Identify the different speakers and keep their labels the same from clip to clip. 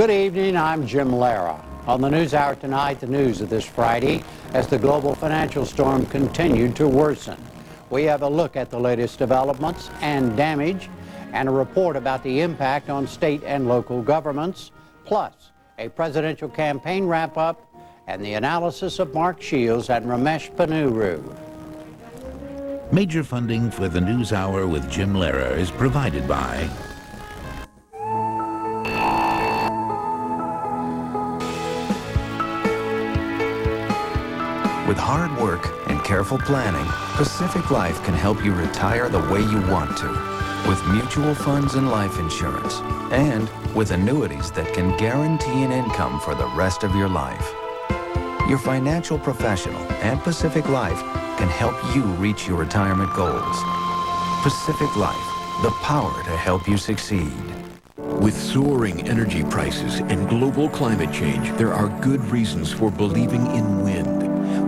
Speaker 1: Good evening, I'm Jim Lara. On the NewsHour tonight, the news of this Friday as the global financial storm continued to worsen. We have a look at the latest developments and damage, and a report about the impact on state and local governments, plus a presidential campaign wrap-up and the analysis of Mark Shields and Ramesh Ponnuru.
Speaker 2: Major funding for the NewsHour with Jim Lara is provided by
Speaker 3: With hard work and careful planning, Pacific Life can help you retire the way you want to, with mutual funds and life insurance, and with annuities that can guarantee an income for the rest of your life. Your financial professional and Pacific Life can help you reach your retirement goals. Pacific Life, the power to help you succeed.
Speaker 4: With soaring energy prices and global climate change, there are good reasons for believing in wind.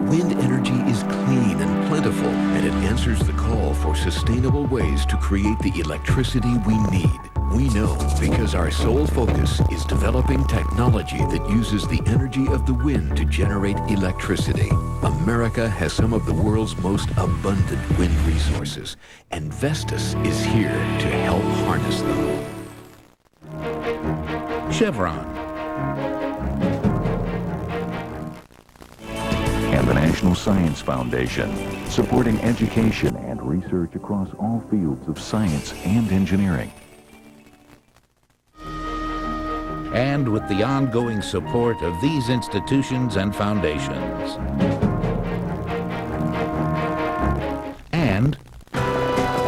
Speaker 4: Wind energy is clean and plentiful, and it answers the call for sustainable ways to create the electricity we need. We know because our sole focus is developing technology that uses the energy of the wind to generate electricity. America has some of the world's most abundant wind resources, and Vestas is here to help harness them.
Speaker 2: Chevron
Speaker 5: and the National Science Foundation, supporting education and research across all fields of science and engineering.
Speaker 2: and with the ongoing support of these institutions and foundations. And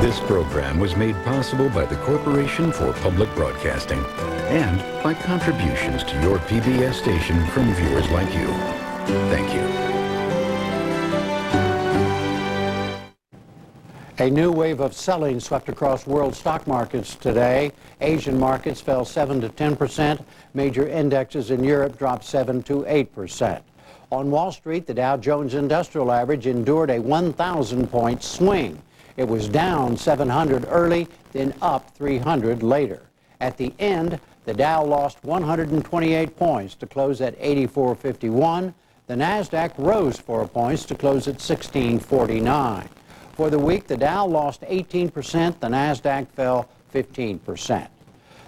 Speaker 6: this program was made possible by the Corporation for Public Broadcasting and by contributions to your PBS station from viewers like you. Thank you.
Speaker 1: A new wave of selling swept across world stock markets today. Asian markets fell 7 to 10%. Major indexes in Europe dropped 7 to 8%. On Wall Street, the Dow Jones Industrial Average endured a 1,000-point swing. It was down 700 early, then up 300 later. At the end, the Dow lost 128 points to close at 84.51. The NASDAQ rose 4 points to close at 1649. For the week, the Dow lost 18%, the NASDAQ fell 15%.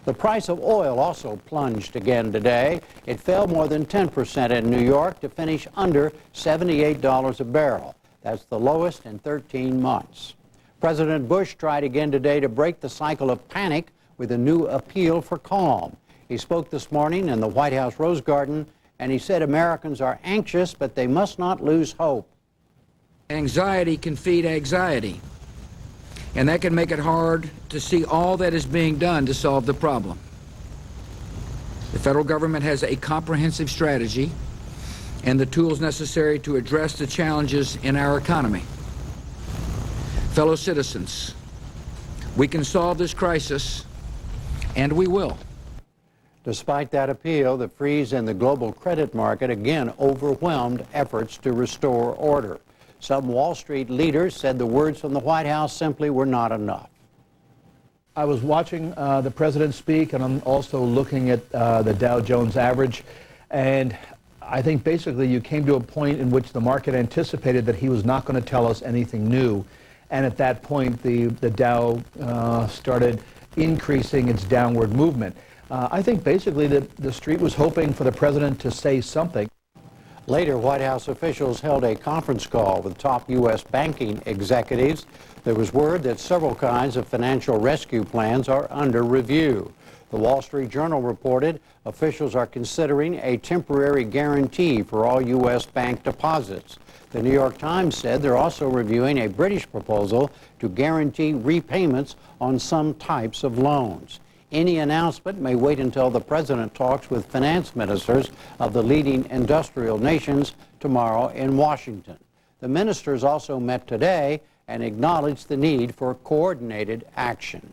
Speaker 1: The price of oil also plunged again today. It fell more than 10% in New York to finish under $78 a barrel. That's the lowest in 13 months. President Bush tried again today to break the cycle of panic with a new appeal for calm. He spoke this morning in the White House Rose Garden, and he said Americans are anxious, but they must not lose hope.
Speaker 7: Anxiety can feed anxiety, and that can make it hard to see all that is being done to solve the problem. The federal government has a comprehensive strategy and the tools necessary to address the challenges in our economy. Fellow citizens, we can solve this crisis, and we will.
Speaker 1: Despite that appeal, the freeze in the global credit market again overwhelmed efforts to restore order. Some Wall Street leaders said the words from the White House simply were not enough.
Speaker 8: I was watching the president speak, and I'm also looking at the Dow Jones average, and I think basically you came to a point in which the market anticipated that he was not going to tell us anything new, and at that point the Dow started increasing its downward movement. I think basically that the street was hoping for the president to say something.
Speaker 1: Later, White House officials held a conference call with top U.S. banking executives. There was word that several kinds of financial rescue plans are under review. The Wall Street Journal reported officials are considering a temporary guarantee for all U.S. bank deposits. The New York Times said they're also reviewing a British proposal to guarantee repayments on some types of loans. Any announcement may wait until the president talks with finance ministers of the leading industrial nations tomorrow in Washington. The ministers also met today and acknowledged the need for coordinated action.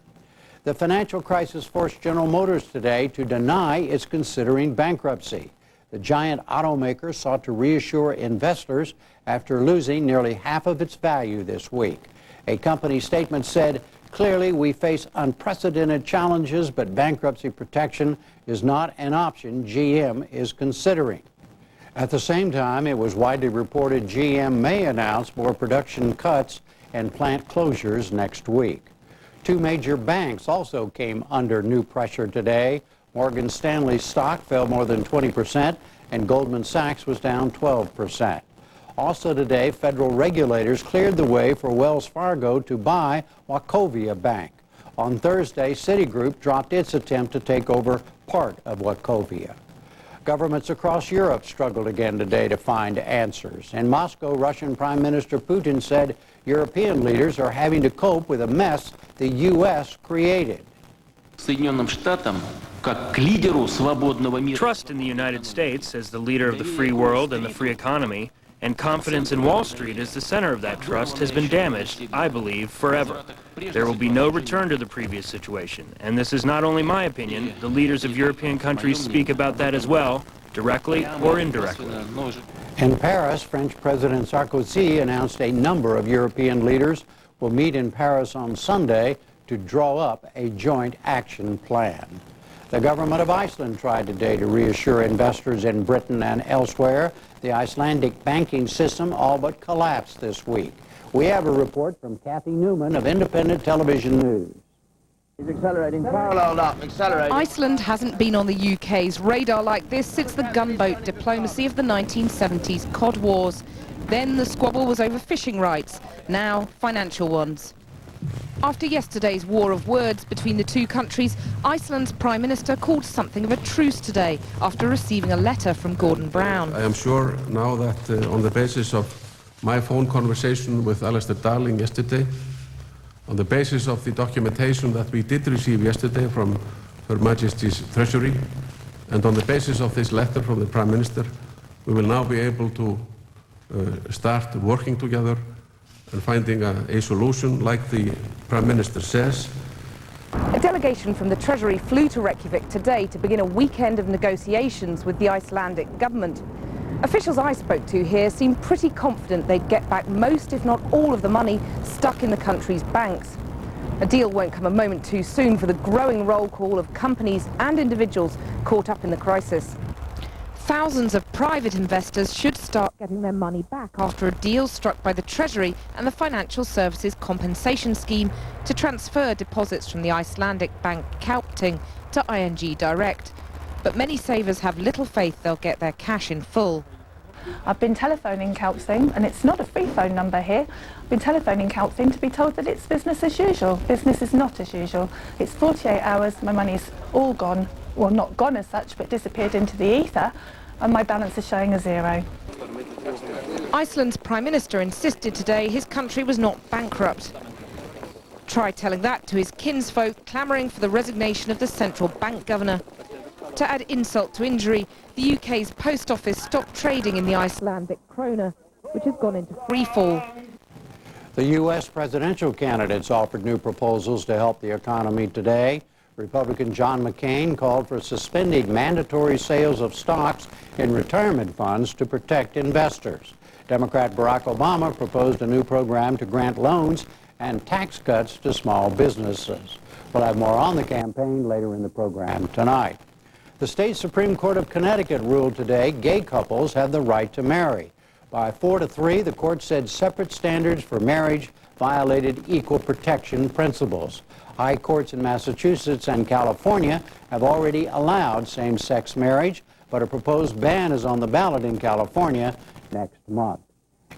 Speaker 1: The financial crisis forced General Motors today to deny it's considering bankruptcy. The giant automaker sought to reassure investors after losing nearly half of its value this week. A company statement said Clearly, we face unprecedented challenges, but bankruptcy protection is not an option GM is considering. At the same time, it was widely reported GM may announce more production cuts and plant closures next week. Two major banks also came under new pressure today. Morgan Stanley's stock fell more than 20%, and Goldman Sachs was down 12%. Also today, federal regulators cleared the way for Wells Fargo to buy Wachovia Bank. On Thursday, Citigroup dropped its attempt to take over part of Wachovia. Governments across Europe struggled again today to find answers. In Moscow, Russian Prime Minister Putin said European leaders are having to cope with a mess the U.S. created.
Speaker 9: Trust in the United States as the leader of the free world and the free economy, and confidence in Wall Street as the center of that trust has been damaged, I believe, forever. There will be no return to the previous situation, and this is not only my opinion. The leaders of European countries speak about that as well, directly or indirectly.
Speaker 1: In Paris, French President Sarkozy announced a number of European leaders will meet in Paris on Sunday to draw up a joint action plan. The government of Iceland tried today to reassure investors in Britain and elsewhere. The Icelandic banking system all but collapsed this week. We have a report from Kathy Newman of Independent Television News.
Speaker 10: He's accelerating, paralleled up, accelerating.
Speaker 11: Iceland hasn't been on the UK's radar like this since the gunboat diplomacy of the 1970s Cod Wars. Then the squabble was over fishing rights, now financial ones. After yesterday's war of words between the two countries, Iceland's Prime Minister called something of a truce today after receiving a letter from Gordon Brown.
Speaker 12: I am sure now that on the basis of my phone conversation with Alistair Darling yesterday, on the basis of the documentation that we did receive yesterday from Her Majesty's Treasury, and on the basis of this letter from the Prime Minister, we will now be able to start working together and finding a solution like the Prime Minister says.
Speaker 11: A delegation from the Treasury flew to Reykjavik today to begin a weekend of negotiations with the Icelandic government. Officials I spoke to here seemed pretty confident they'd get back most, if not all, of the money stuck in the country's banks. A deal won't come a moment too soon for the growing roll call of companies and individuals caught up in the crisis. Thousands of private investors should start getting their money back after a deal struck by the Treasury and the Financial Services Compensation Scheme to transfer deposits from the Icelandic bank Kaupting to ING Direct. But many savers have little faith they'll get their cash in full.
Speaker 13: I've been telephoning Kaupting, and it's not a free phone number here. I've been telephoning Kaupting to be told that it's business as usual. Business is not as usual. It's 48 hours, my money's all gone. Well, not gone as such, but disappeared into the ether, and my balance is showing a zero.
Speaker 11: Iceland's Prime Minister insisted today his country was not bankrupt. Try telling that to his kinsfolk clamouring for the resignation of the central bank governor. To add insult to injury, the UK's post office stopped trading in the Icelandic krona, which has gone into freefall.
Speaker 1: The U.S. presidential candidates offered new proposals to help the economy today. Republican John McCain called for suspending mandatory sales of stocks in retirement funds to protect investors. Democrat Barack Obama proposed a new program to grant loans and tax cuts to small businesses. We'll have more on the campaign later in the program tonight. The state Supreme Court of Connecticut ruled today gay couples have the right to marry. By 4-3, the court said separate standards for marriage violated equal protection principles. High courts in Massachusetts and California have already allowed same-sex marriage, but a proposed ban is on the ballot in California next month.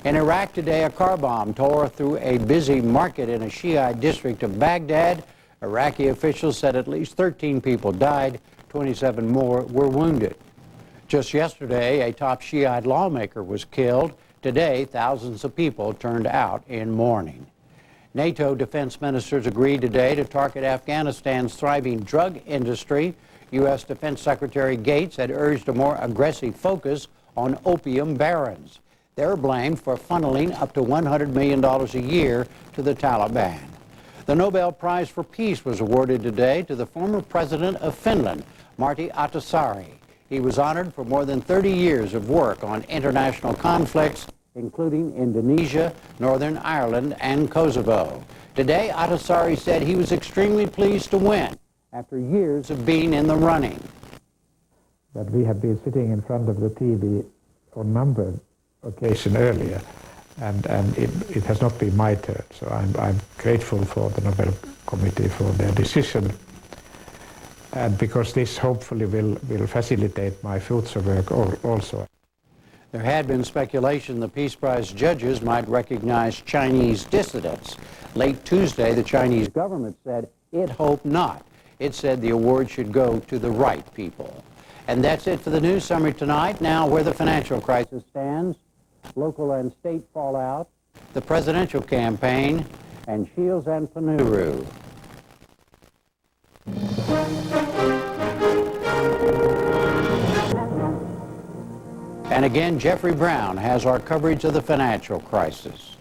Speaker 1: In Iraq today, a car bomb tore through a busy market in a Shiite district of Baghdad. Iraqi officials said at least 13 people died, 27 more were wounded. Just yesterday, a top Shiite lawmaker was killed. Today, thousands of people turned out in mourning. NATO defense ministers agreed today to target Afghanistan's thriving drug industry. U.S. Defense Secretary Gates had urged a more aggressive focus on opium barons. They're blamed for funneling up to $100 million a year to the Taliban. The Nobel Prize for Peace was awarded today to the former president of Finland, Martti Ahtisaari. He was honored for more than 30 years of work on international conflicts including Indonesia, Northern Ireland, and Kosovo. Today, Ahtisaari said he was extremely pleased to win after years of being in the running.
Speaker 14: That we have been sitting in front of the TV on a number of occasions earlier, and it has not been my turn. So I'm grateful for the Nobel Committee for their decision, and because this hopefully will facilitate my future work also.
Speaker 1: There had been speculation the Peace Prize judges might recognize Chinese dissidents. Late Tuesday, the Chinese government said it hoped not. It said the award should go to the right people. And that's it for the news summary tonight. Now, where the financial crisis stands, local and state fallout, the presidential campaign, and Shields and Panuru. And again, Jeffrey Brown has our coverage of the financial crisis.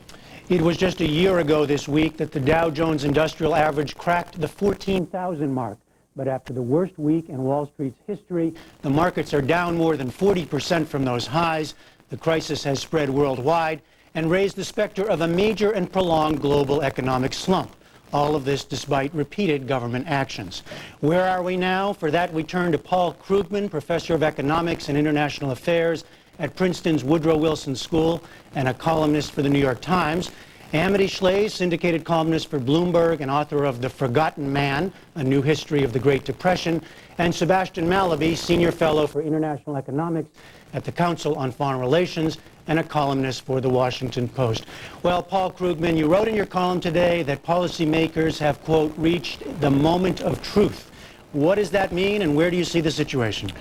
Speaker 15: It was just a year ago this week that the Dow Jones Industrial Average cracked the 14,000 mark. But after the worst week in Wall Street's history, the markets are down more than 40% from those highs. The crisis has spread worldwide and raised the specter of a major and prolonged global economic slump. All of this despite repeated government actions. Where are we now? For that, we turn to Paul Krugman, professor of economics and international affairs at Princeton's Woodrow Wilson School and a columnist for the New York Times. Amity Shlaes, syndicated columnist for Bloomberg and author of The Forgotten Man, A New History of the Great Depression, and Sebastian Mallaby, senior fellow for international economics at the Council on Foreign Relations and a columnist for The Washington Post. Well, Paul Krugman, you wrote in your column today that policymakers have, quote, reached the moment of truth. What does that mean, and where do you see the situation?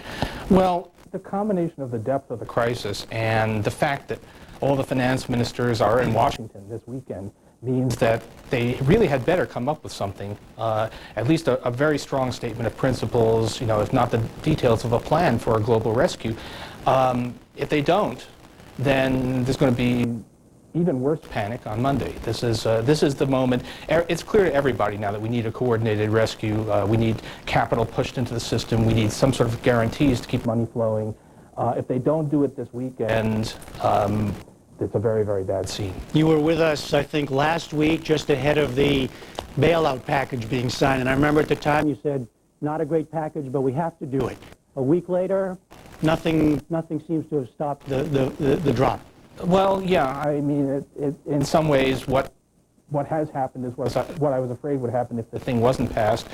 Speaker 16: Well, the combination of the depth of the crisis and the fact that all the finance ministers are in Washington this weekend means that they really had better come up with something, at least a very strong statement of principles, you know, if not the details of a plan for a global rescue. If they don't, then there's going to be even worse panic on Monday. This is the moment. It's clear to everybody now that we need a coordinated rescue. We need capital pushed into the system. We need some sort of guarantees to keep money flowing. If they don't do it this weekend, it's a very, very bad scene.
Speaker 15: You were with us, I think, last week, just ahead of the bailout package being signed. And I remember at the time you said, not a great package, but we have to do it. A week later, nothing seems to have stopped the drop.
Speaker 16: Well, yeah, I mean, in some ways, what has happened is what I was afraid would happen if the thing wasn't passed.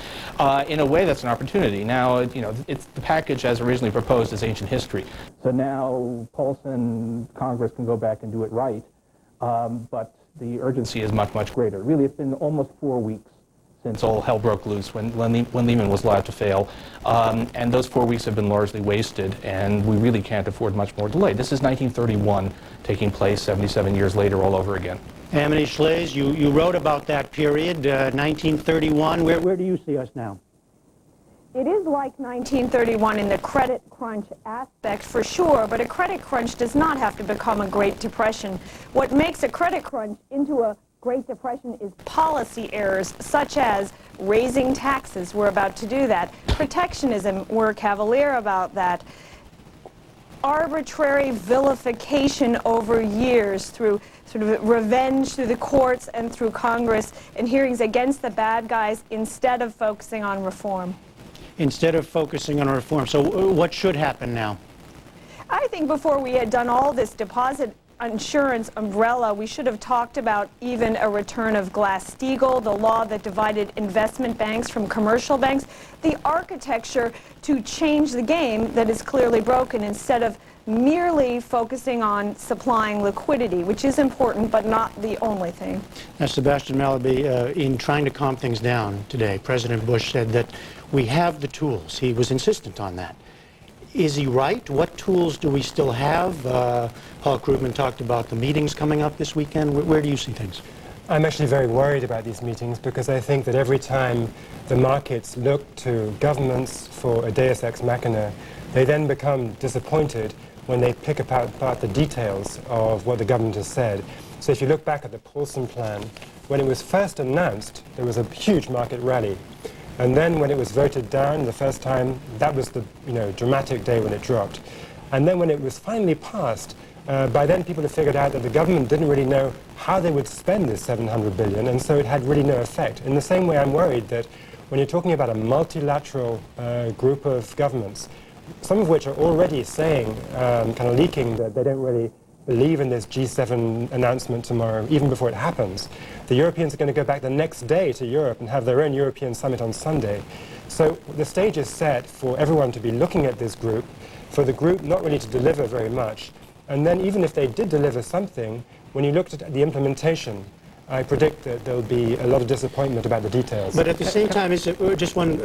Speaker 16: In a way, that's an opportunity. Now, you know, it's the package as originally proposed is ancient history. So now Paulson, Congress can go back and do it right. But the urgency is much, much greater. Really, it's been almost 4 weeks since all hell broke loose when Lehman was allowed to fail. And those 4 weeks have been largely wasted, and we really can't afford much more delay. This is 1931 taking place 77 years later all over again.
Speaker 15: Amity Shlaes, you wrote about that period, 1931. Where do you see us now?
Speaker 17: It is like 1931 in the credit crunch aspect for sure, but a credit crunch does not have to become a Great Depression. What makes a credit crunch into a Great Depression is policy errors, such as raising taxes. We're about to do that. Protectionism, we're cavalier about that. Arbitrary vilification over years through sort of revenge through the courts and through Congress and hearings against the bad guys instead of focusing on reform.
Speaker 15: Instead of focusing on reform. So what should happen now?
Speaker 17: I think before we had done all this deposit insurance umbrella, we should have talked about even a return of Glass-Steagall, the law that divided investment banks from commercial banks, the architecture to change the game that is clearly broken instead of merely focusing on supplying liquidity, which is important but not the only thing.
Speaker 15: Now, Sebastian Mallaby, in trying to calm things down today, President Bush said that we have the tools. He was insistent on that. Is he right? What tools do we still have? Paul Krugman talked about the meetings coming up this weekend. Where do you see things?
Speaker 18: I'm actually very worried about these meetings because I think that every time the markets look to governments for a deus ex machina, they then become disappointed when they pick apart the details of what the government has said. So if you look back at the Paulson plan, when it was first announced, there was a huge market rally. And then when it was voted down the first time, that was the dramatic day when it dropped. And then when it was finally passed, By then, people had figured out that the government didn't really know how they would spend this $700 billion, and so it had really no effect. In the same way, I'm worried that when you're talking about a multilateral group of governments, some of which are already saying, kind of leaking, that they don't really believe in this G7 announcement tomorrow, even before it happens. The Europeans are going to go back the next day to Europe and have their own European summit on Sunday. So the stage is set for everyone to be looking at this group, for the group not really to deliver very much. And then even if they did deliver something, when you looked at the implementation, I predict that there'll be a lot of disappointment about the details.
Speaker 15: But at the same time, is it, let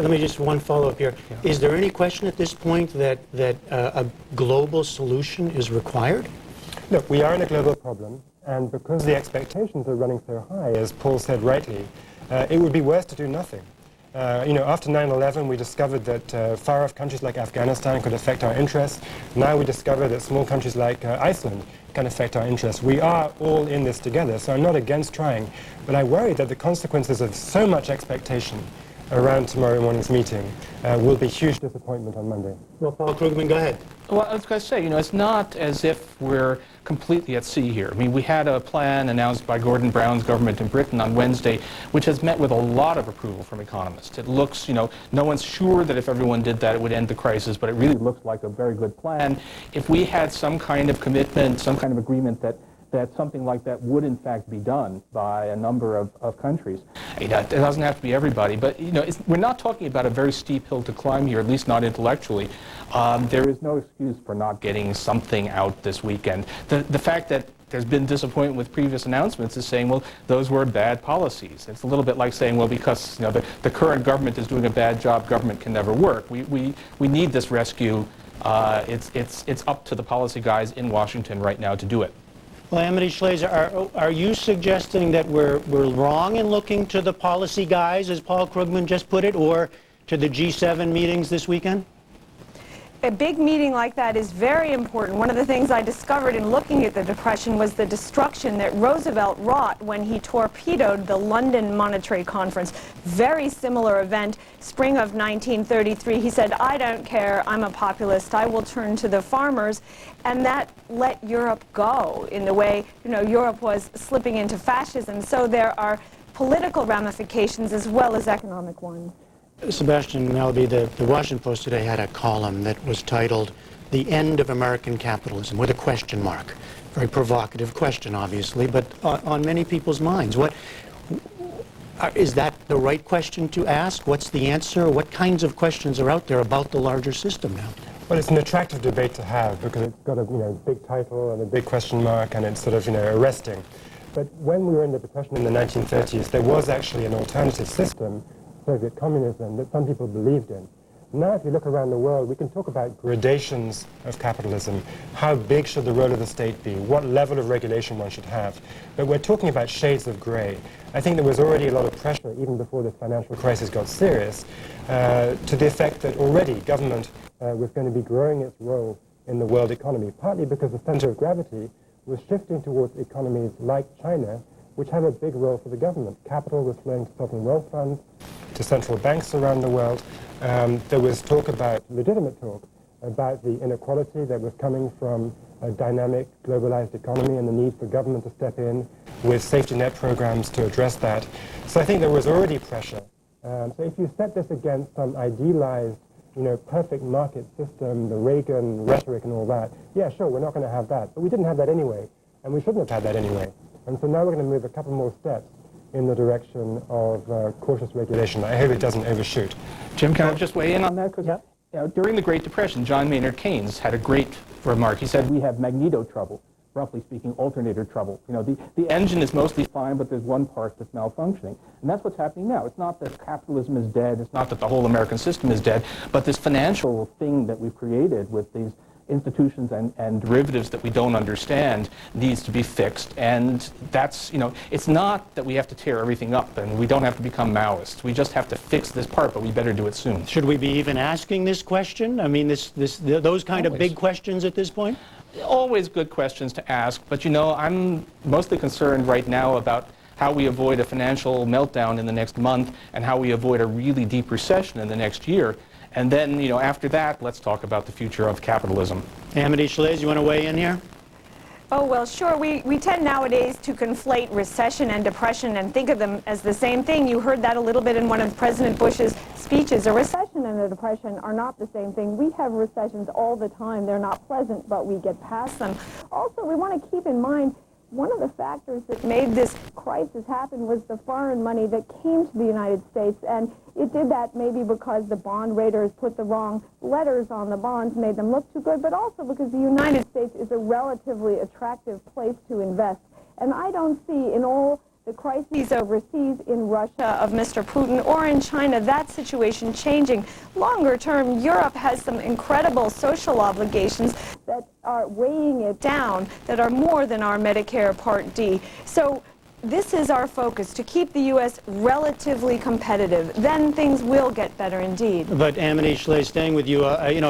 Speaker 15: me just one follow-up here. Yeah. Is there any question at this point that a global solution is required?
Speaker 18: Look, we are in a global problem, and because the expectations are running so high, as Paul said rightly, it would be worse to do nothing. After 9/11, we discovered that far-off countries like Afghanistan could affect our interests. Now we discover that small countries like Iceland can affect our interests. We are all in this together, so I'm not against trying, but I worry that the consequences of so much expectation around tomorrow morning's meeting will be huge disappointment on Monday.
Speaker 15: Well, Paul Krugman, go ahead.
Speaker 16: Well, I was going to say, it's not as if we're completely at sea here. I mean, we had a plan announced by Gordon Brown's government in Britain on Wednesday, which has met with a lot of approval from economists. It looks, no one's sure that if everyone did that, it would end the crisis, but it really looks like a very good plan. If we had some kind of commitment, some kind of agreement that something like that would in fact be done by a number of countries. It doesn't have to be everybody, but we're not talking about a very steep hill to climb here, at least not intellectually. There is no excuse for not getting something out this weekend. The fact that there's been disappointment with previous announcements is saying, well, those were bad policies. It's a little bit like saying, well, because the current government is doing a bad job, government can never work. We need this rescue. It's up to the policy guys in Washington right now to do it.
Speaker 15: Well, Amity Shlaes, are you suggesting that we're wrong in looking to the policy guys, as Paul Krugman just put it, or to the G7 meetings this weekend?
Speaker 17: A big meeting like that is very important. One of the things I discovered in looking at the Depression was the destruction that Roosevelt wrought when he torpedoed the London Monetary Conference. Very similar event, spring of 1933. He said, I don't care, I'm a populist, I will turn to the farmers. And that let Europe go in the way, Europe was slipping into fascism. So there are political ramifications as well as economic ones.
Speaker 15: Sebastian Melby, the Washington Post today had a column that was titled "The End of American Capitalism," with a question mark. Very provocative question, obviously, but on many people's minds. Is that the right question to ask? What's the answer? What kinds of questions are out there about the larger system now?
Speaker 18: Well, it's an attractive debate to have because it's got a big title and a big question mark, and it's sort of arresting. But when we were in the Depression in the 1930s, there was actually an alternative system, Soviet communism, that some people believed in. Now, if you look around the world, we can talk about gradations of capitalism. How big should the role of the state be? What level of regulation one should have? But we're talking about shades of gray. I think there was already a lot of pressure, even before this financial crisis got serious, to the effect that already government was going to be growing its role in the world economy, partly because the center of gravity was shifting towards economies like China, which have a big role for the government. Capital was flowing to sovereign wealth funds, to central banks around the world. There was legitimate talk, about the inequality that was coming from a dynamic, globalized economy and the need for government to step in with safety net programs to address that. So I think there was already pressure. So if you set this against some idealized, perfect market system, the Reagan rhetoric and all that, yeah, sure, we're not going to have that. But we didn't have that anyway, and we shouldn't have had that anyway. And so now we're going to move a couple more steps in the direction of cautious regulation. I hope it doesn't overshoot.
Speaker 16: Jim, can I just weigh in on that? Because during the Great Depression, John Maynard Keynes had a great remark. He said, we have magneto trouble, roughly speaking, alternator trouble. The engine is mostly fine, but there's one part that's malfunctioning. And that's what's happening now. It's not that capitalism is dead. It's not that the whole American system is dead. But this financial thing that we've created with these institutions and derivatives that we don't understand needs to be fixed. And that's, it's not that we have to tear everything up and we don't have to become Maoists. We just have to fix this part, but we better do it soon.
Speaker 15: Should we be even asking this question? I mean, those kind of big questions at this point?
Speaker 16: Always good questions to ask, but I'm mostly concerned right now about how we avoid a financial meltdown in the next month and how we avoid a really deep recession in the next year. And then, after that, let's talk about the future of capitalism.
Speaker 15: Amity Shlaes, you want to weigh in here?
Speaker 17: Oh, well, sure. We tend nowadays to conflate recession and depression and think of them as the same thing. You heard that a little bit in one of President Bush's speeches. A recession and a depression are not the same thing. We have recessions all the time. They're not pleasant, but we get past them. Also, we want to keep in mind one of the factors that made this crisis happen was the foreign money that came to the United States, and it did that maybe because the bond raters put the wrong letters on the bonds, made them look too good, but also because the United States is a relatively attractive place to invest. And I don't see in all the crises overseas in Russia of Mr. Putin or in China that situation changing. Longer term, Europe has some incredible social obligations that are weighing it down, that are more than our Medicare Part D. So this is our focus, to keep the U.S. relatively competitive. Then things will get better indeed.
Speaker 15: But Amity Schley, staying with you,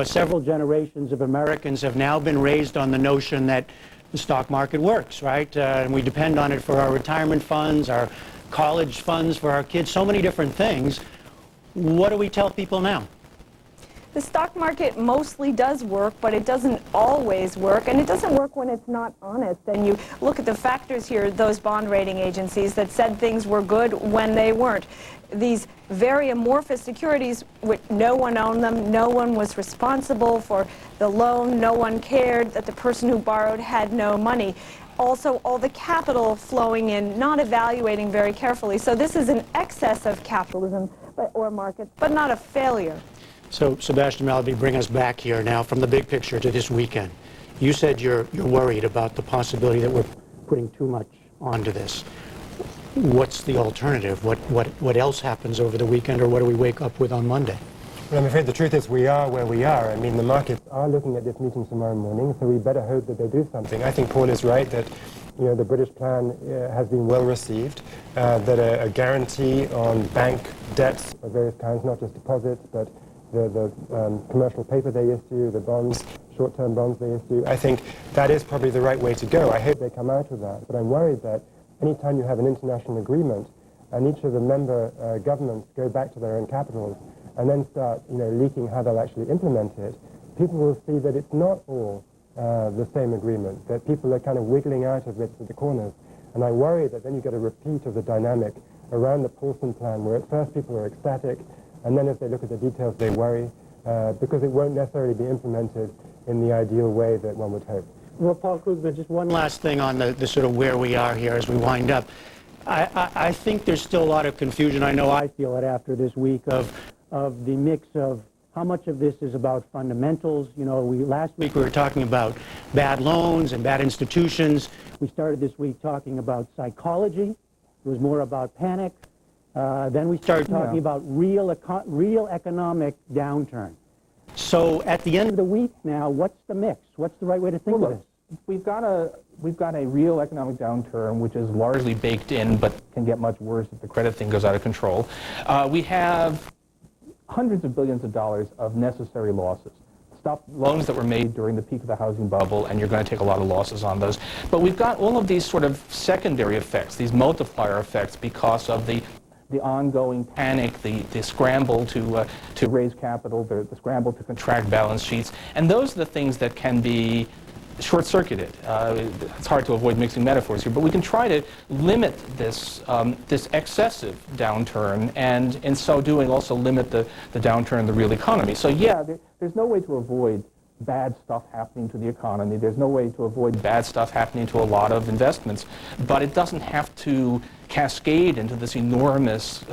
Speaker 15: several generations of Americans have now been raised on the notion that the stock market works, right? And we depend on it for our retirement funds, our college funds for our kids, so many different things. What do we tell people now?
Speaker 17: The stock market mostly does work, but it doesn't always work, and it doesn't work when it's not honest. And you look at the factors here, those bond rating agencies that said things were good when they weren't. These very amorphous securities, which no one owned them, no one was responsible for the loan, no one cared that the person who borrowed had no money. Also, all the capital flowing in, not evaluating very carefully. So this is an excess of capitalism or markets, but not a failure.
Speaker 15: So, Sebastian Mallaby, bring us back here now from the big picture to this weekend. You said you're worried about the possibility that we're putting too much onto this. What's the alternative? What else happens over the weekend, or what do we wake up with on Monday?
Speaker 18: Well, I'm afraid the truth is we are where we are. I mean, the markets are looking at this meeting tomorrow morning, so we better hope that they do something. I think Paul is right that the British plan has been well received, that a guarantee on bank debts of various kinds, not just deposits, but the commercial paper they issue, the bonds, short-term bonds they issue. I think that is probably the right way to go. I hope they come out with that. But I'm worried that anytime you have an international agreement and each of the member governments go back to their own capitals and then start leaking how they'll actually implement it, people will see that it's not all the same agreement, that people are kind of wiggling out of it at the corners. And I worry that then you get a repeat of the dynamic around the Paulson plan, where at first people are ecstatic, and then as they look at the details, they worry, because it won't necessarily be implemented in the ideal way that one would hope.
Speaker 15: Well, Paul Krugman, just one last thing on the sort of where we are here as we wind up. I think there's still a lot of confusion. I know I feel it after this week of the mix of how much of this is about fundamentals. Last week we were talking about bad loans and bad institutions. We started this week talking about psychology. It was more about panic. Then we started talking about real economic downturn. So at the end of the week now, what's the mix? What's the right way to think of this?
Speaker 16: We've got a real economic downturn, which is largely baked in, but can get much worse if the credit thing goes out of control. We have hundreds of billions of dollars of necessary losses. Loans that were made during the peak of the housing bubble, and you're going to take a lot of losses on those. But we've got all of these sort of secondary effects, these multiplier effects, because of the ongoing panic, the scramble to raise capital, the scramble to contract balance sheets, and those are the things that can be short-circuited. It's hard to avoid mixing metaphors here, but we can try to limit this excessive downturn, and in so doing also limit the downturn in the real economy. So yeah, there's no way to avoid bad stuff happening to the economy. There's no way to avoid bad stuff happening to a lot of investments, but it doesn't have to cascade into this enormous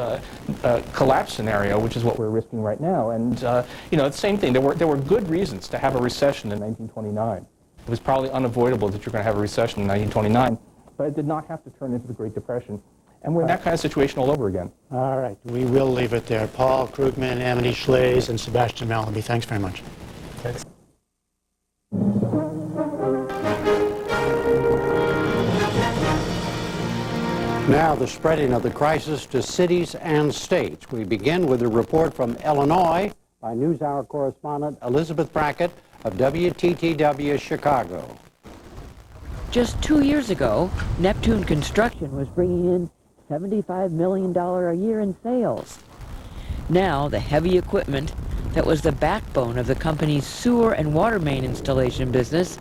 Speaker 16: collapse scenario, which is what we're risking right now. And it's the same thing. There were good reasons to have a recession in 1929. It was probably unavoidable that you're going to have a recession in 1929, but it did not have to turn into the Great Depression. And we're in that kind of situation all over again.
Speaker 15: All right, we will leave it there. Paul Krugman, Amity Schley, and Sebastian Mallaby, thanks very much.
Speaker 18: Thanks.
Speaker 1: Now, the spreading of the crisis to cities and states. We begin with a report from Illinois by NewsHour correspondent Elizabeth Brackett of WTTW Chicago.
Speaker 19: Just 2 years ago, Neptune Construction was bringing in $75 million a year in sales. Now, the heavy equipment that was the backbone of the company's sewer and water main installation business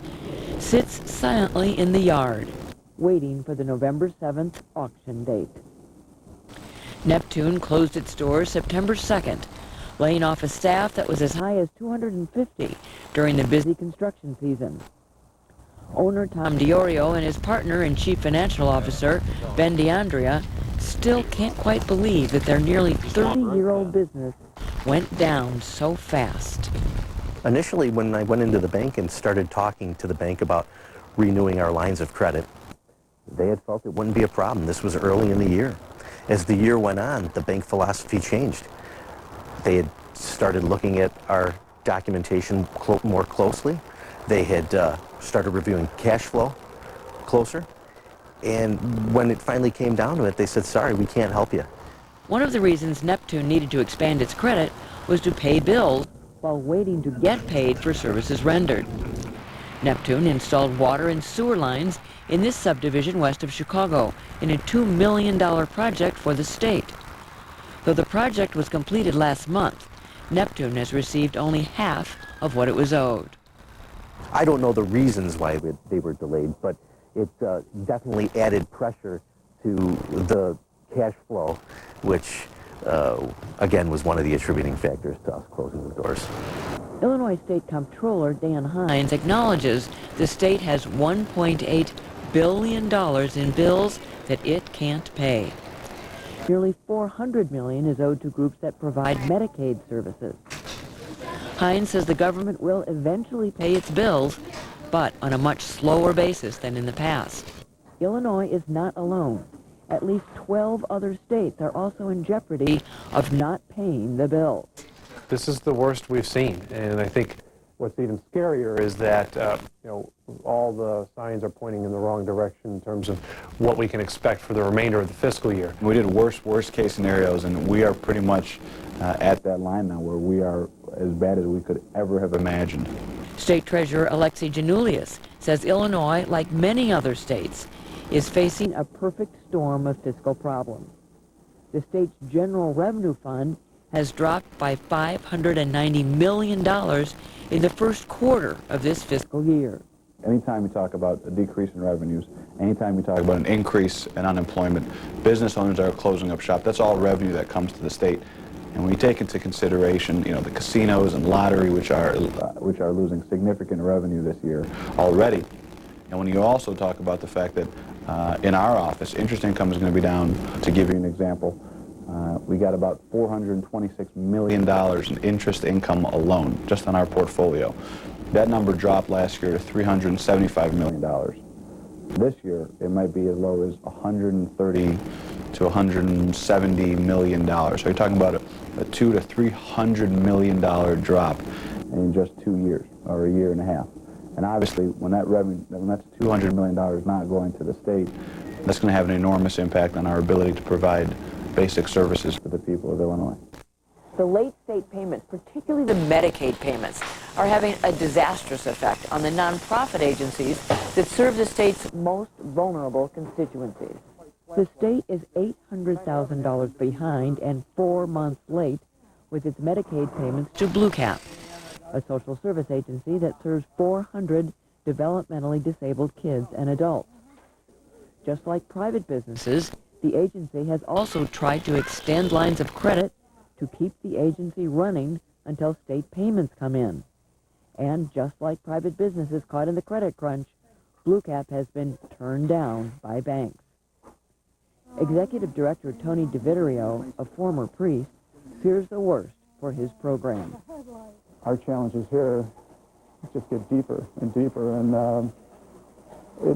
Speaker 19: sits silently in the yard, waiting for the November 7th auction date. Neptune closed its doors September 2nd, laying off a staff that was as high as 250 during the busy construction season. Owner Tom DiOrio and his partner and chief financial officer, Ben DeAndrea, still can't quite believe that their nearly 30-year-old business went down so fast.
Speaker 20: Initially, when I went into the bank and started talking to the bank about renewing our lines of credit, they had felt it wouldn't be a problem. This was early in the year. As the year went on, the bank philosophy changed. They had started looking at our documentation more closely. They had started reviewing cash flow closer. And when it finally came down to it, they said, sorry, we can't help you.
Speaker 19: One of the reasons Neptune needed to expand its credit was to pay bills while waiting to get paid for services rendered. Neptune installed water and sewer lines in this subdivision west of Chicago in a $2 million project for the state. Though the project was completed last month, Neptune has received only half of what it was owed.
Speaker 20: I don't know the reasons why they were delayed, but it definitely added pressure to the cash flow, which again was one of the attributing factors to us closing the doors.
Speaker 19: Illinois State Comptroller Dan Hines acknowledges the state has $1.8 billion in bills that it can't pay. Nearly $400 million is owed to groups that provide Medicaid services. Hines says the government will eventually pay its bills, but on a much slower basis than in the past. Illinois is not alone. At least 12 other states are also in jeopardy of not paying the bill.
Speaker 21: This is the worst we've seen, and I think what's even scarier is that all the signs are pointing in the wrong direction in terms of what we can expect for the remainder of the fiscal year.
Speaker 22: We did worst case scenarios, and we are pretty much at that line now where we are as bad as we could ever have imagined.
Speaker 19: State Treasurer Alexei Janulius says Illinois, like many other states, is facing a perfect storm of fiscal problems. The state's general revenue fund has dropped by $590 million in the first quarter of this fiscal year.
Speaker 22: Anytime we talk about a decrease in revenues, anytime we talk about an increase in unemployment, business owners are closing up shop. That's all revenue that comes to the state. And when you take into consideration, the casinos and lottery, which are losing significant revenue this year already, and when you also talk about the fact that in our office, interest income is going to be down. To give you an example, we got about $426 million in interest income alone, just on our portfolio. That number dropped last year to $375 million. This year, it might be as low as $130 to $170 million. So you're talking about a $200 to $300 million drop in just 2 years, or a year and a half. And obviously, when that's $200 million not going to the state, that's going to have an enormous impact on our ability to provide basic services for the people of Illinois.
Speaker 19: The late state payments, particularly the Medicaid payments, are having a disastrous effect on the nonprofit agencies that serve the state's most vulnerable constituencies. The state is $800,000 behind and 4 months late with its Medicaid payments to Blue Cap, a social service agency that serves 400 developmentally disabled kids and adults. Just like private businesses, the agency has also tried to extend lines of credit to keep the agency running until state payments come in. And just like private businesses caught in the credit crunch, Blue Cap has been turned down by banks. Executive Director Tony DeVittorio, a former priest, fears the worst for his program.
Speaker 23: Our challenges here just get deeper and deeper, and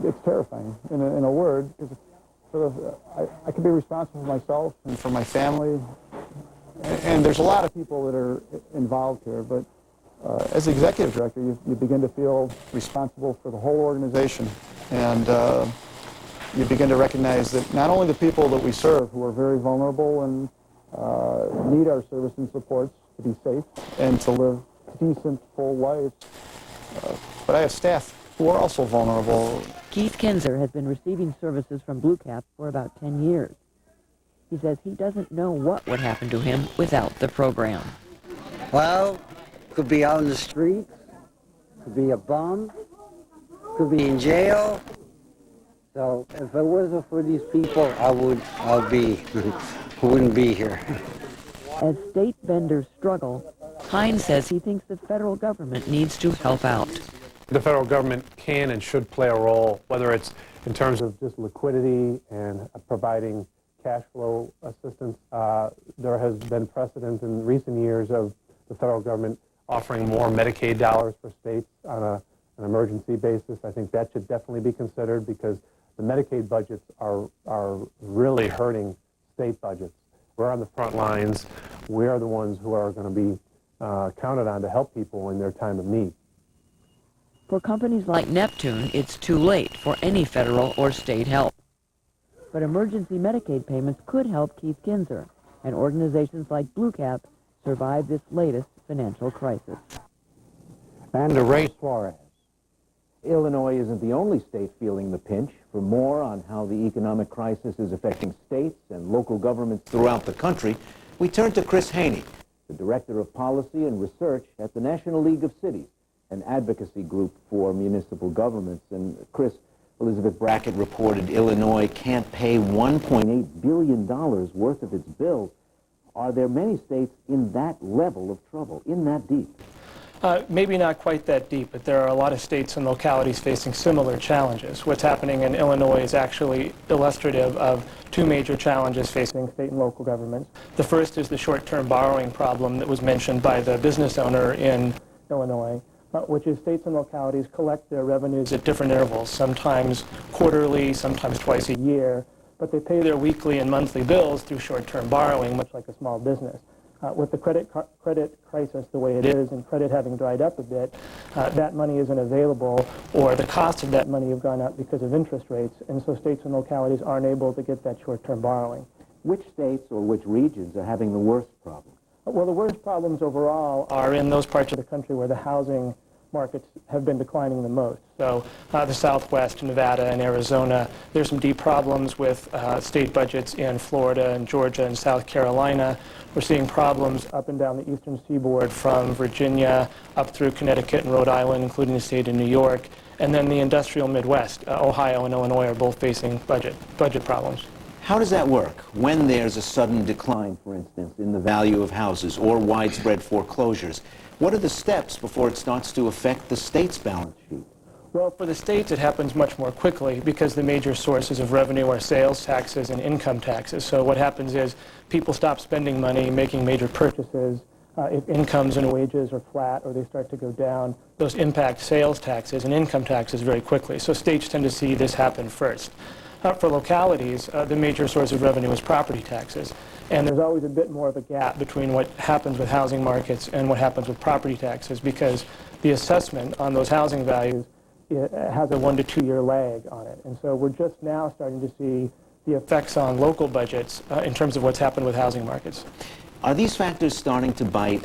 Speaker 23: it's terrifying in a word, because I can be responsible for myself and for my family, and there's a lot of people that are involved here, but as executive director, you begin to feel responsible for the whole organization, and you begin to recognize that not only the people that we serve, who are very vulnerable and need our service and supports to be safe and to live decent, full lives, but I have staff who are also vulnerable.
Speaker 19: Keith Kinzer has been receiving services from Blue Cap for about 10 years. He says he doesn't know what would happen to him without the program.
Speaker 24: Well, could be out in the streets, could be a bum,
Speaker 3: could be in jail. So if it wasn't for these people, wouldn't be here.
Speaker 19: As state vendors struggle, Hines says he thinks the federal government needs to help out.
Speaker 21: The federal government can and should play a role, whether it's in terms of just liquidity and providing cash flow assistance. There has been precedent in recent years of the federal government offering more Medicaid dollars for states on an emergency basis. I think that should definitely be considered because the Medicaid budgets are really hurting state budgets. We're on the front lines. We are the ones who are going to be counted on to help people in their time of need.
Speaker 19: For companies like Neptune, it's too late for any federal or state help. But emergency Medicaid payments could help Keith Kinzer, and organizations like Blue Cap survive this latest financial crisis.
Speaker 4: And to Ray Suarez. Illinois isn't the only state feeling the pinch. For more on how the economic crisis is affecting states and local governments throughout the country, we turn to Chris Haney, the Director of Policy and Research at the National League of Cities, an advocacy group for municipal governments. And Chris, Elizabeth Brackett reported Illinois can't pay $1.8 billion worth of its bills. Are there many states in that level of trouble, in that deep?
Speaker 16: Maybe not quite that deep, but there are a lot of states and localities facing similar challenges. What's happening in Illinois is actually illustrative of two major challenges facing state and local governments. The first is the short-term borrowing problem that was mentioned by the business owner in Illinois, which is states and localities collect their revenues at different intervals, sometimes quarterly, sometimes twice a year, but they pay their weekly and monthly bills through short-term borrowing, much like a small business. With the credit crisis the way it is and credit having dried up a bit, that money isn't available, or the costs of that money have gone up because of interest rates, and so states and localities aren't able to get that short-term borrowing.
Speaker 4: Which states or which regions are having the worst problem?
Speaker 16: Well, the worst problems overall are in those parts of the country where the housing markets have been declining the most. So the Southwest, Nevada, and Arizona, there's some deep problems with state budgets in Florida and Georgia and South Carolina. We're seeing problems up and down the eastern seaboard from Virginia up through Connecticut and Rhode Island, including the state of New York. And then the industrial Midwest, Ohio and Illinois, are both facing budget problems.
Speaker 4: How does that work when there's a sudden decline, for instance, in the value of houses or widespread foreclosures? What are the steps before it starts to affect the state's balance sheet?
Speaker 16: Well, for the states, it happens much more quickly because the major sources of revenue are sales taxes and income taxes. So what happens is people stop spending money, making major purchases. If incomes and wages are flat or they start to go down, those impact sales taxes and income taxes very quickly. So states tend to see this happen first. For localities, the major source of revenue is property taxes. And there's always a bit more of a gap between what happens with housing markets and what happens with property taxes because the assessment on those housing values has a 1 to 2 year lag on it. And so we're just now starting to see the effects on local budgets in terms of what's happened with housing markets.
Speaker 4: Are these factors starting to bite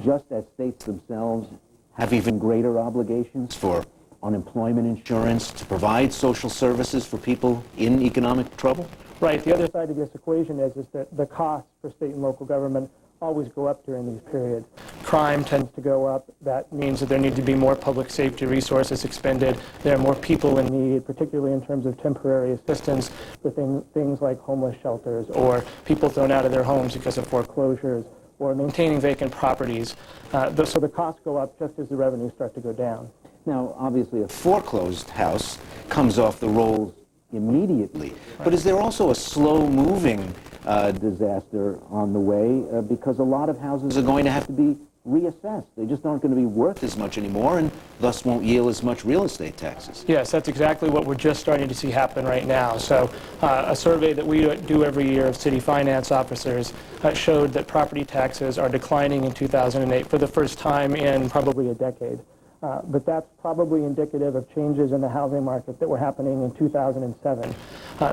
Speaker 4: just as states themselves have even greater obligations for unemployment insurance, to provide social services for people in economic trouble?
Speaker 16: Right. The other side of this equation is that the costs for state and local government always go up during these periods. Crime tends to go up. That means that there need to be more public safety resources expended. There are more people in need, particularly in terms of temporary assistance for things like homeless shelters or people thrown out of their homes because of foreclosures or maintaining vacant properties. So the costs go up just as the revenues start to go down.
Speaker 4: Now, obviously, a foreclosed house comes off the rolls immediately. Right. But is there also a slow-moving disaster on the way because a lot of houses are going to have to be reassessed? They just aren't going to be worth as much anymore and thus won't yield as much real estate taxes.
Speaker 16: Yes, that's exactly what we're just starting to see happen right now. So a survey that we do every year of city finance officers showed that property taxes are declining in 2008 for the first time in probably a decade. But that's probably indicative of changes in the housing market that were happening in 2007.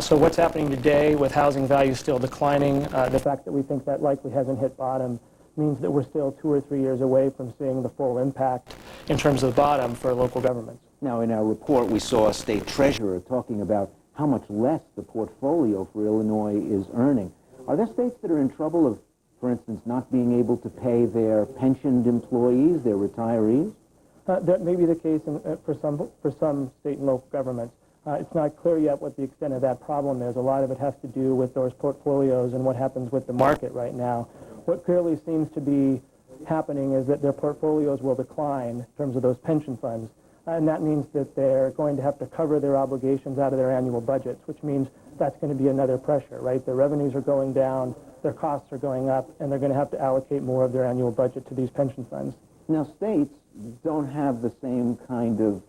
Speaker 16: So what's happening today with housing values still declining, the fact that we think that likely hasn't hit bottom means that we're still 2 or 3 years away from seeing the full impact in terms of the bottom for local governments.
Speaker 4: Now, in our report, we saw a state treasurer talking about how much less the portfolio for Illinois is earning. Are there states that are in trouble of, for instance, not being able to pay their pensioned employees, their retirees?
Speaker 23: That may be the case for some state and local governments. It's not clear yet what the extent of that problem is. A lot of it has to do with those portfolios and what happens with the market right now. What clearly seems to be happening is that their portfolios will decline in terms of those pension funds. And that means that they're going to have to cover their obligations out of their annual budgets, which means that's going to be another pressure, right? Their revenues are going down, their costs are going up, and they're going to have to allocate more of their annual budget to these pension funds.
Speaker 4: Now, states don't have the same kind of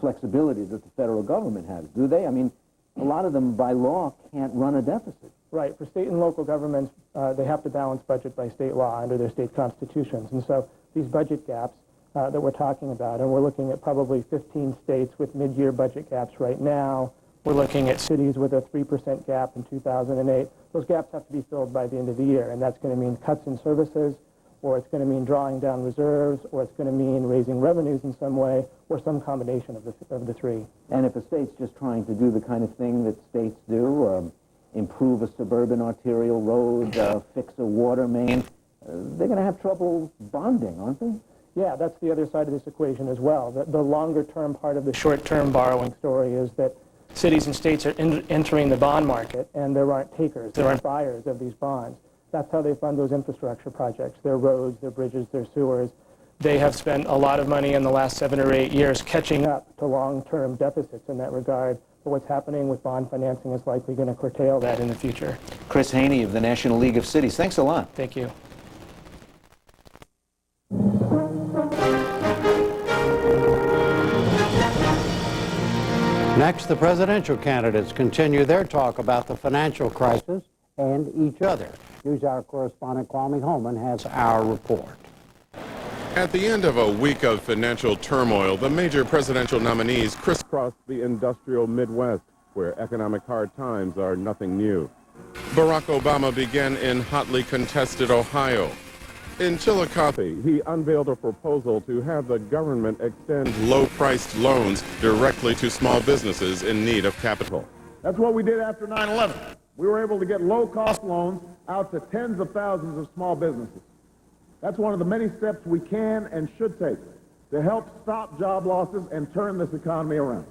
Speaker 4: flexibility that the federal government has, do they? I mean, a lot of them, by law, can't run a deficit.
Speaker 23: Right. For state and local governments, they have to balance budget by state law under their state constitutions. And so these budget gaps that we're talking about, and we're looking at probably 15 states with mid-year budget gaps right now. We're looking at cities with a 3% gap in 2008. Those gaps have to be filled by the end of the year, and that's going to mean cuts in services, or it's going to mean drawing down reserves, or it's going to mean raising revenues in some way, or some combination of the three.
Speaker 4: And if a state's just trying to do the kind of thing that states do, improve a suburban arterial road, fix a water main, they're going to have trouble bonding, aren't they?
Speaker 23: Yeah, that's the other side of this equation as well. The longer-term part of the short-term borrowing story is that cities and states are entering the bond market, and there aren't takers, there aren't buyers of these bonds. That's how they fund those infrastructure projects, their roads, their bridges, their sewers. They have spent a lot of money in the last 7 or 8 years catching up to long-term deficits in that regard. But what's happening with bond financing is likely going to curtail that in the future.
Speaker 4: Chris Haney of the National League of Cities. Thanks a lot.
Speaker 23: Thank you.
Speaker 1: Next, the presidential candidates continue their talk about the financial crisis and each other. NewsHour correspondent Kwame Holman has our report.
Speaker 2: At the end of a week of financial turmoil, the major presidential nominees crisscrossed the industrial Midwest, where economic hard times are nothing new. Barack Obama began in hotly contested Ohio. In Chillicothe, he unveiled a proposal to have the government extend low-priced loans directly to small businesses in need of capital.
Speaker 5: That's what we did after 9/11. We were able to get low-cost loans out to tens of thousands of small businesses. That's one of the many steps we can and should take to help stop job losses and turn this economy around.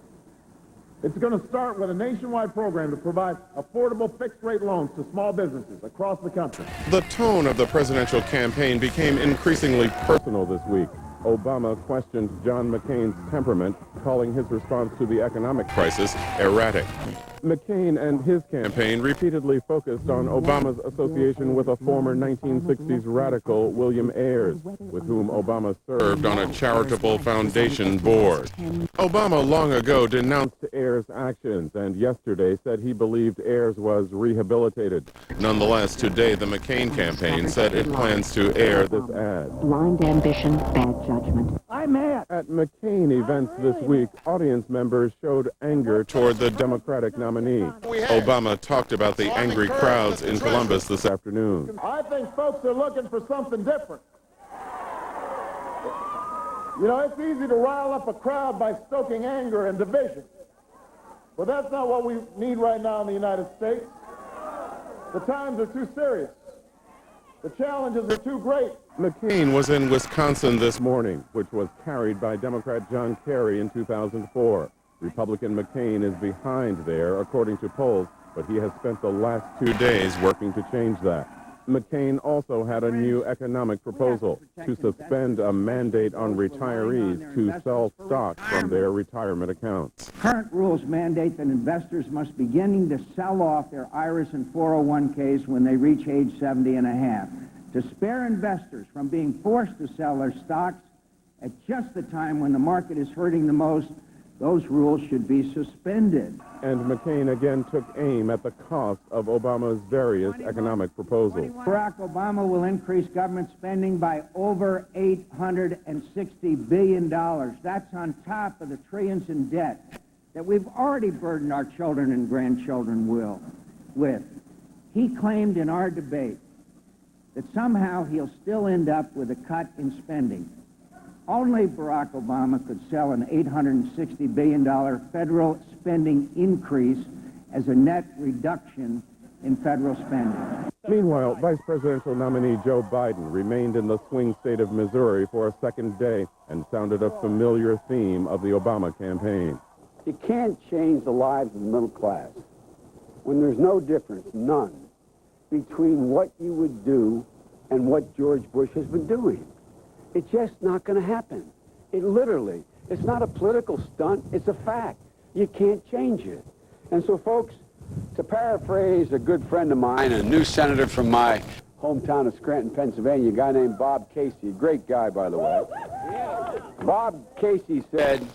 Speaker 5: It's going to start with a nationwide program to provide affordable fixed-rate loans to small businesses across the country.
Speaker 2: The tone of the presidential campaign became increasingly personal this week. Obama questioned John McCain's temperament, calling his response to the economic crisis erratic. McCain and his campaign repeatedly focused on Obama's association with a former 1960s radical, William Ayers, with whom Obama served on a charitable foundation board. Obama long ago denounced Ayers' actions and yesterday said he believed Ayers was rehabilitated. Nonetheless, today the McCain campaign said it plans to air this ad.
Speaker 6: Blind ambition, bad judgment.
Speaker 5: I'm mad.
Speaker 2: At McCain events this week, audience members showed anger toward the Democratic nominee. Obama talked about the angry crowds in Columbus this afternoon.
Speaker 5: I think folks are looking for something different. You know, it's easy to rile up a crowd by stoking anger and division. But that's not what we need right now in the United States. The times are too serious. The challenges are too great.
Speaker 2: McCain was in Wisconsin this morning, which was carried by Democrat John Kerry in 2004. Republican McCain is behind there, according to polls, but he has spent the last 2 days working to change that. McCain also had a new economic proposal to suspend a mandate on retirees to sell stock from their retirement accounts.
Speaker 24: Current rules mandate that investors must begin to sell off their IRAs and 401ks when they reach age 70 and a half. To spare investors from being forced to sell their stocks at just the time when the market is hurting the most, those rules should be suspended.
Speaker 2: And McCain again took aim at the cost of Obama's various economic proposals.
Speaker 24: Barack Obama will increase government spending by over $860 billion. That's on top of the trillions in debt that we've already burdened our children and grandchildren with. He claimed in our debate that somehow he'll still end up with a cut in spending. Only Barack Obama could sell an $860 billion federal spending increase as a net reduction in federal spending.
Speaker 2: Meanwhile, Vice Presidential nominee Joe Biden remained in the swing state of Missouri for a second day and sounded a familiar theme of the Obama campaign.
Speaker 7: You can't change the lives of the middle class when there's no difference, none, between what you would do and what George Bush has been doing. It's just not going to happen. It literally, it's not a political stunt, it's a fact. You can't change it. And so, folks, to paraphrase a good friend of mine, a new senator from my hometown of Scranton, Pennsylvania, a guy named Bob Casey, a great guy, by the way. Bob Casey said,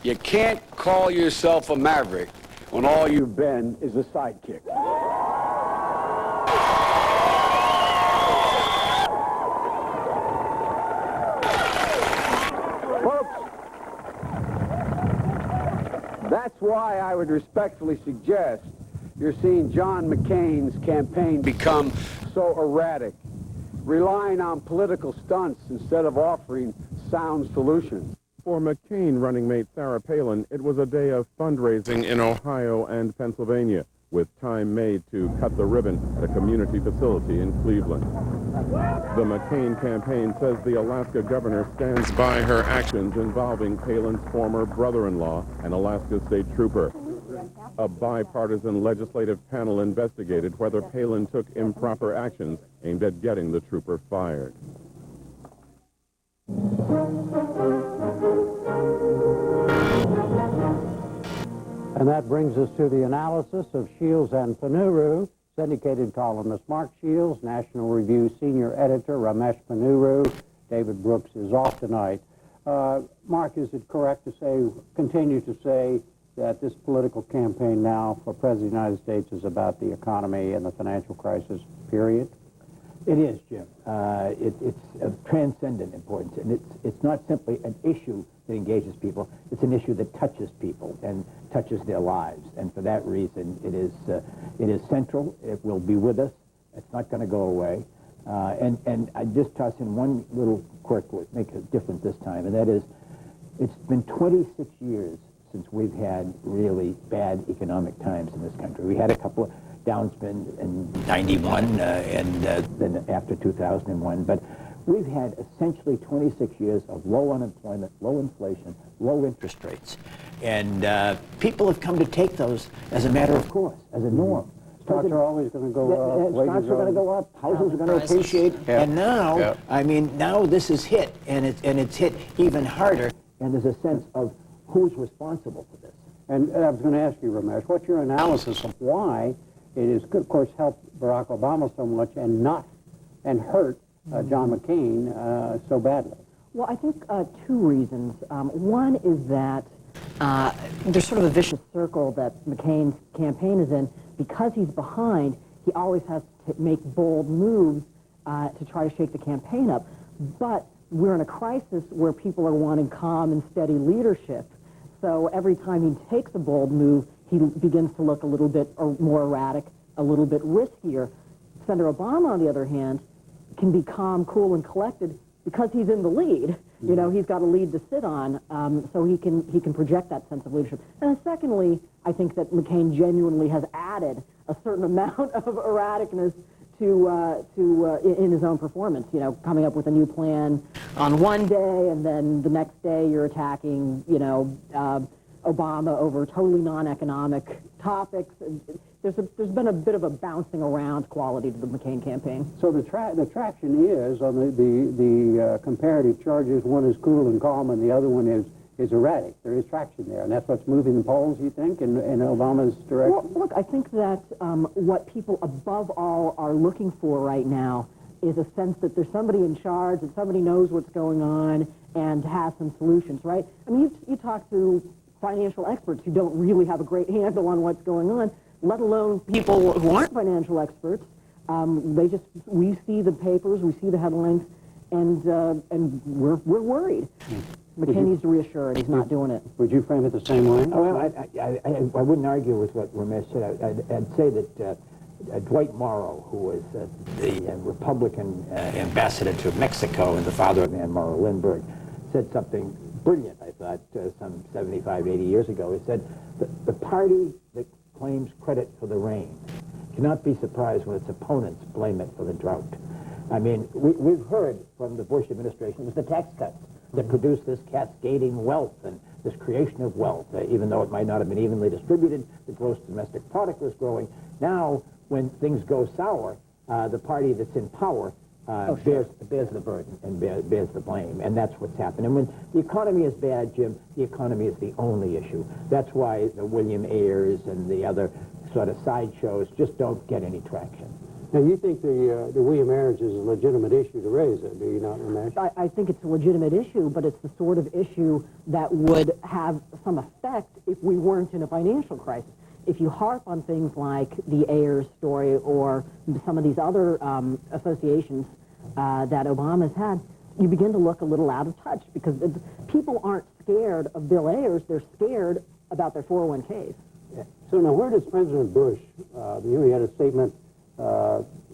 Speaker 7: "You can't call yourself a maverick when all you've been is a sidekick." Folks, that's why I would respectfully suggest you're seeing John McCain's campaign become so erratic, relying on political stunts instead of offering sound solutions.
Speaker 2: For McCain running mate Sarah Palin, it was a day of fundraising in Ohio and Pennsylvania, with time made to cut the ribbon at a community facility in Cleveland. The McCain campaign says the Alaska governor stands by her actions involving Palin's former brother-in-law, an Alaska state trooper. A bipartisan legislative panel investigated whether Palin took improper actions aimed at getting the trooper fired.
Speaker 1: And that brings us to the analysis of Shields and Panuru. Syndicated columnist Mark Shields, National Review senior editor Ramesh Panuru. David Brooks is off tonight. Mark, is it correct to say, continue to say, that this political campaign now for President of the United States is about the economy and the financial crisis, period?
Speaker 4: It is, Jim. It's of transcendent importance, and it's not simply an issue that engages people. It's an issue that touches people and touches their lives, and for that reason, it is central. It will be with us. It's not going to go away. And I just toss in one little quirk that make a difference this time, and that is, it's been 26 years since we've had really bad economic times in this country. We had a couple of downspin in 91 and then after 2001, but we've had essentially 26 years of low unemployment, low inflation, low interest rates. And people have come to take those as a matter of course, as a norm.
Speaker 1: Stocks are always going to go up.
Speaker 4: Stocks are going to go up. Houses are going to appreciate. Yep. And now, yep. I mean, now this is hit, and it's hit even harder. And there's a sense of who's responsible for this.
Speaker 1: And I was going to ask you, Ramesh, what's your analysis of why it is, of course, helped Barack Obama so much and hurt John McCain so badly?
Speaker 8: Well, I think two reasons. One is that there's sort of a vicious circle that McCain's campaign is in. Because he's behind, he always has to make bold moves to try to shake the campaign up. But we're in a crisis where people are wanting calm and steady leadership. So every time he takes a bold move, he begins to look a little bit more erratic, a little bit riskier. Senator Obama, on the other hand, can be calm, cool, and collected because he's in the lead. You know, he's got a lead to sit on, so he can project that sense of leadership. And secondly, I think that McCain genuinely has added a certain amount of erraticness in his own performance. You know, coming up with a new plan on one day, and then the next day you're attacking, Obama over totally non-economic topics. There's been a bit of a bouncing around quality to the McCain campaign.
Speaker 1: So the traction is on the comparative charges. One is cool and calm, and the other one is erratic. There is traction there, and that's what's moving the polls, you think, in Obama's direction?
Speaker 8: Well, look, I think that what people above all are looking for right now is a sense that there's somebody in charge, that somebody knows what's going on and has some solutions, right? I mean, you talk to financial experts who don't really have a great handle on what's going on, let alone people who aren't financial experts. We see the papers, we see the headlines, and we're worried. McCain needs to reassure it. He's not doing it.
Speaker 1: Would you frame it the same way?
Speaker 4: Well, I wouldn't argue with what Ramesh said. I'd say that Dwight Morrow, who was the Republican ambassador to Mexico and the father of Anne Morrow Lindbergh, said something brilliant, I thought, some 75, 80 years ago. He said, the party that claims credit for the rain cannot be surprised when its opponents blame it for the drought. I mean, we've heard from the Bush administration it was the tax cuts that produced this cascading wealth and this creation of wealth. Even though it might not have been evenly distributed, the gross domestic product was growing. Now, when things go sour, the party that's in power bears the burden and bears the blame, and that's what's happened. And when the economy is bad, Jim, the economy is the only issue. That's why the William Ayers and the other sort of sideshows just don't get any traction.
Speaker 9: Now, you think the William Ayers is a legitimate issue to raise, do you not, Ramesh?
Speaker 8: I think it's a legitimate issue, but it's the sort of issue that would have some effect if we weren't in a financial crisis. If you harp on things like the Ayers story or some of these other associations that Obama's had, you begin to look a little out of touch because people aren't scared of Bill Ayers, they're scared about their 401ks.
Speaker 9: Yeah. So now where does President Bush, he had a statement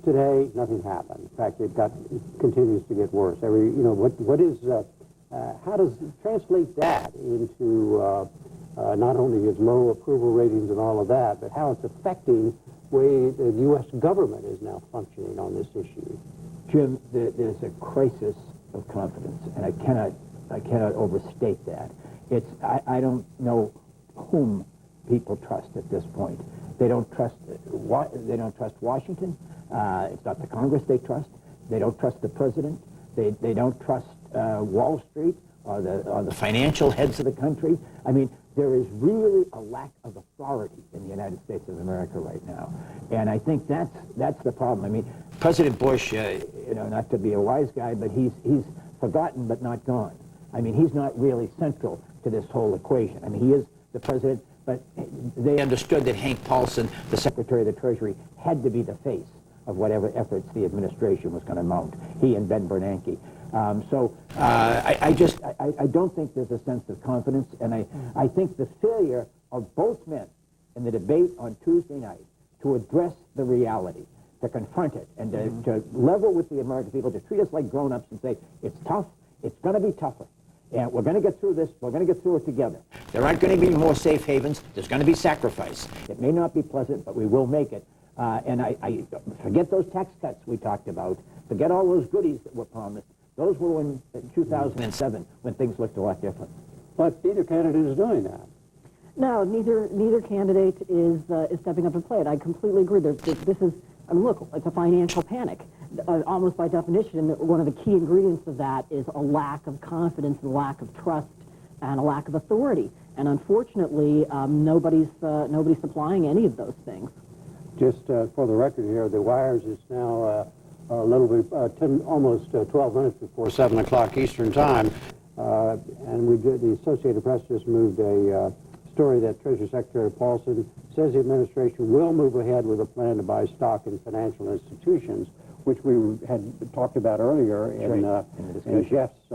Speaker 9: today, nothing happened. In fact, it continues to get worse. How does translate that into not only his low approval ratings and all of that, but how it's affecting the way the U.S. government is now functioning on this issue?
Speaker 4: Jim, there's a crisis of confidence, and I cannot overstate that. I don't know whom people trust at this point. They don't trust Washington. It's not the Congress they trust. They don't trust the president. They don't trust Wall Street or the financial heads of the country. I mean, there is really a lack of authority in the United States of America right now, and I think that's the problem. I mean, President Bush, not to be a wise guy, but he's forgotten but not gone. I mean, he's not really central to this whole equation. I mean, he is the president, but they understood that Hank Paulson, the Secretary of the Treasury, had to be the face of whatever efforts the administration was going to mount. He and Ben Bernanke. I don't think there's a sense of confidence, and I think the failure of both men in the debate on Tuesday night to address the reality, to confront it, and to level with the American people, to treat us like grown-ups and say, it's tough, it's going to be tougher. And we're going to get through this. We're going to get through it together. There aren't going to be more safe havens. There's going to be sacrifice. It may not be pleasant, but we will make it. And I forget those tax cuts we talked about. Forget all those goodies that were promised. Those were in 2007 when things looked a lot different.
Speaker 9: But neither candidate is doing that.
Speaker 8: No, neither candidate is stepping up to play it. I completely agree. Look, it's a financial panic. Almost by definition, one of the key ingredients of that is a lack of confidence, a lack of trust, and a lack of authority. And unfortunately, nobody's supplying any of those things.
Speaker 9: Just for the record here, the Wires is now a little bit, almost 12 minutes before 7 o'clock Eastern Time. And the Associated Press just moved a story that Treasury Secretary Paulson says the administration will move ahead with a plan to buy stock in financial institutions, which we had talked about earlier in Jeff's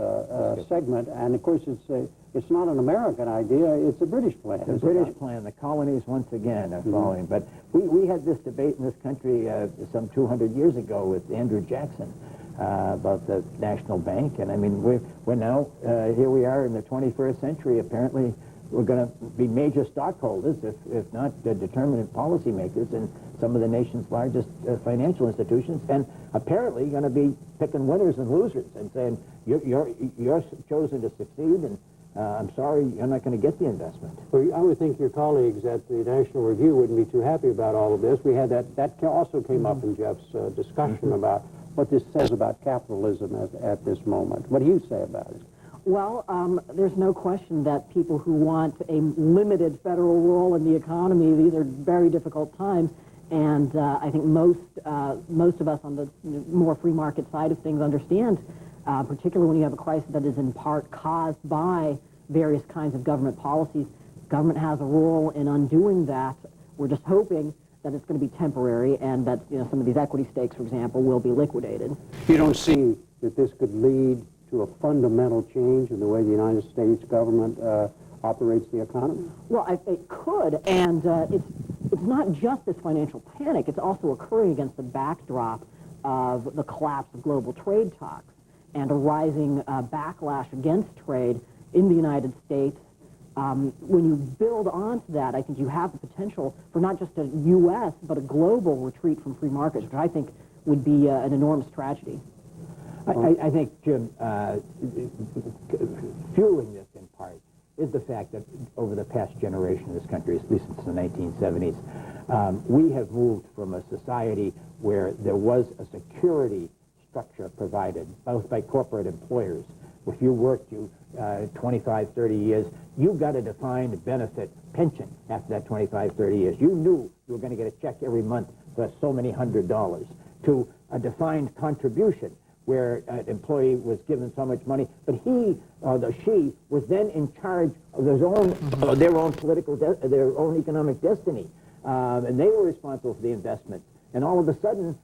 Speaker 9: segment. And of course, it's not an American idea; it's a British plan.
Speaker 4: The British plan. The colonies once again are following. But we had this debate in this country some 200 years ago with Andrew Jackson about the National Bank, and I mean we're now here we are in the 21st century. Apparently, we're going to be major stockholders, if not determinant policymakers in some of the nation's largest financial institutions, and apparently going to be picking winners and losers and saying, you're chosen to succeed, and I'm sorry, you're not going to get the investment.
Speaker 9: Well, I would think your colleagues at the National Review wouldn't be too happy about all of this. We had that also came up in Jeff's discussion about what this says about capitalism at this moment. What do you say about it?
Speaker 8: Well, there's no question that people who want a limited federal role in the economy, these are very difficult times, and I think most of us on the more free market side of things understand, particularly when you have a crisis that is in part caused by various kinds of government policies. Government has a role in undoing that. We're just hoping that it's going to be temporary and that some of these equity stakes, for example, will be liquidated.
Speaker 9: You don't see that this could lead to a fundamental change in the way the United States government operates the economy?
Speaker 8: Well, it could, and it's not just this financial panic. It's also occurring against the backdrop of the collapse of global trade talks and a rising backlash against trade in the United States When you build onto that, I think you have the potential for not just a U.S., but a global retreat from free markets, which I think would be an enormous tragedy.
Speaker 4: I think, Jim, fueling this in part is the fact that over the past generation of this country, at least since the 1970s, we have moved from a society where there was a security structure provided, both by corporate employers. If you worked 25, 30 years, you got a defined benefit pension after that 25, 30 years. You knew you were going to get a check every month for so many $100s, to a defined contribution where an employee was given so much money, but he or she was then in charge of their own political, their own economic destiny, and they were responsible for the investment. And all of a sudden,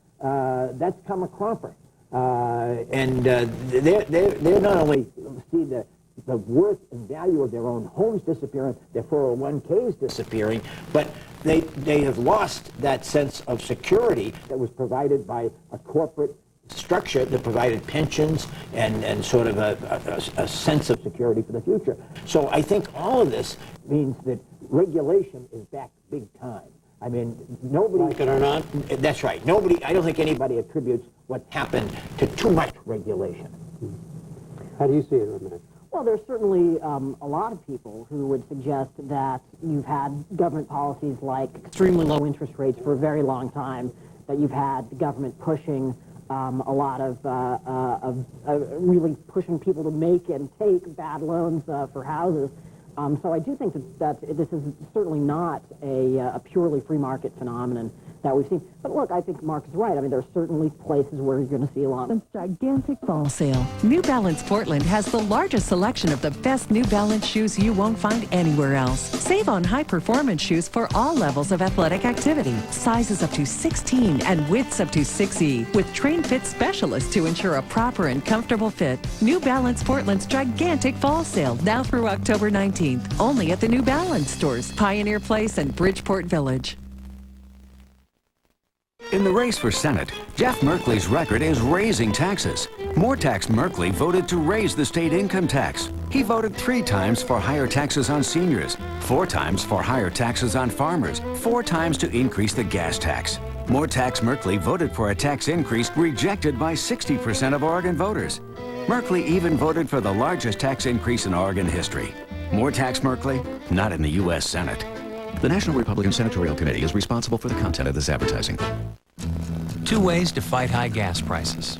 Speaker 4: that's come a crumper. And they're not only see the worth and value of their own homes disappearing, their 401ks disappearing, but they have lost that sense of security that was provided by a corporate structure that provided pensions and sort of a sense of security for the future. So I think all of this means that regulation is back big time. I mean, nobody...
Speaker 1: Like it or not?
Speaker 4: That's right. Nobody, I don't think anybody attributes what happened to too much regulation.
Speaker 9: How do you see it, Renee?
Speaker 8: Well, there's certainly a lot of people who would suggest that you've had government policies like extremely low interest rates for a very long time, that you've had the government pushing a lot of really pushing people to make and take bad loans for houses. So I do think that this is certainly not a purely free market phenomenon that we've seen. But look, I think Mark is right. I mean, there are certainly places where you're going to see a lot of
Speaker 10: gigantic fall sale. New Balance Portland has the largest selection of the best New Balance shoes you won't find anywhere else. Save on high-performance shoes for all levels of athletic activity. Sizes up to 16 and widths up to 6E, with trained fit specialists to ensure a proper and comfortable fit. New Balance Portland's gigantic fall sale, now through October 19th. Only at the New Balance stores, Pioneer Place and Bridgeport Village.
Speaker 11: In the race for Senate, Jeff Merkley's record is raising taxes. More Tax Merkley voted to raise the state income tax. He voted 3 times for higher taxes on seniors, 4 times for higher taxes on farmers, 4 times to increase the gas tax. More Tax Merkley voted for a tax increase rejected by 60% of Oregon voters. Merkley even voted for the largest tax increase in Oregon history. More Tax Merkley? Not in the U.S. Senate.
Speaker 12: The National Republican Senatorial Committee is responsible for the content of this advertising.
Speaker 13: 2 ways to fight high gas prices.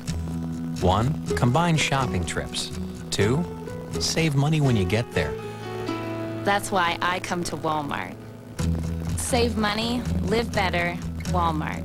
Speaker 13: 1, combine shopping trips. 2, save money when you get there.
Speaker 25: That's why I come to Walmart. Save money, live better, Walmart.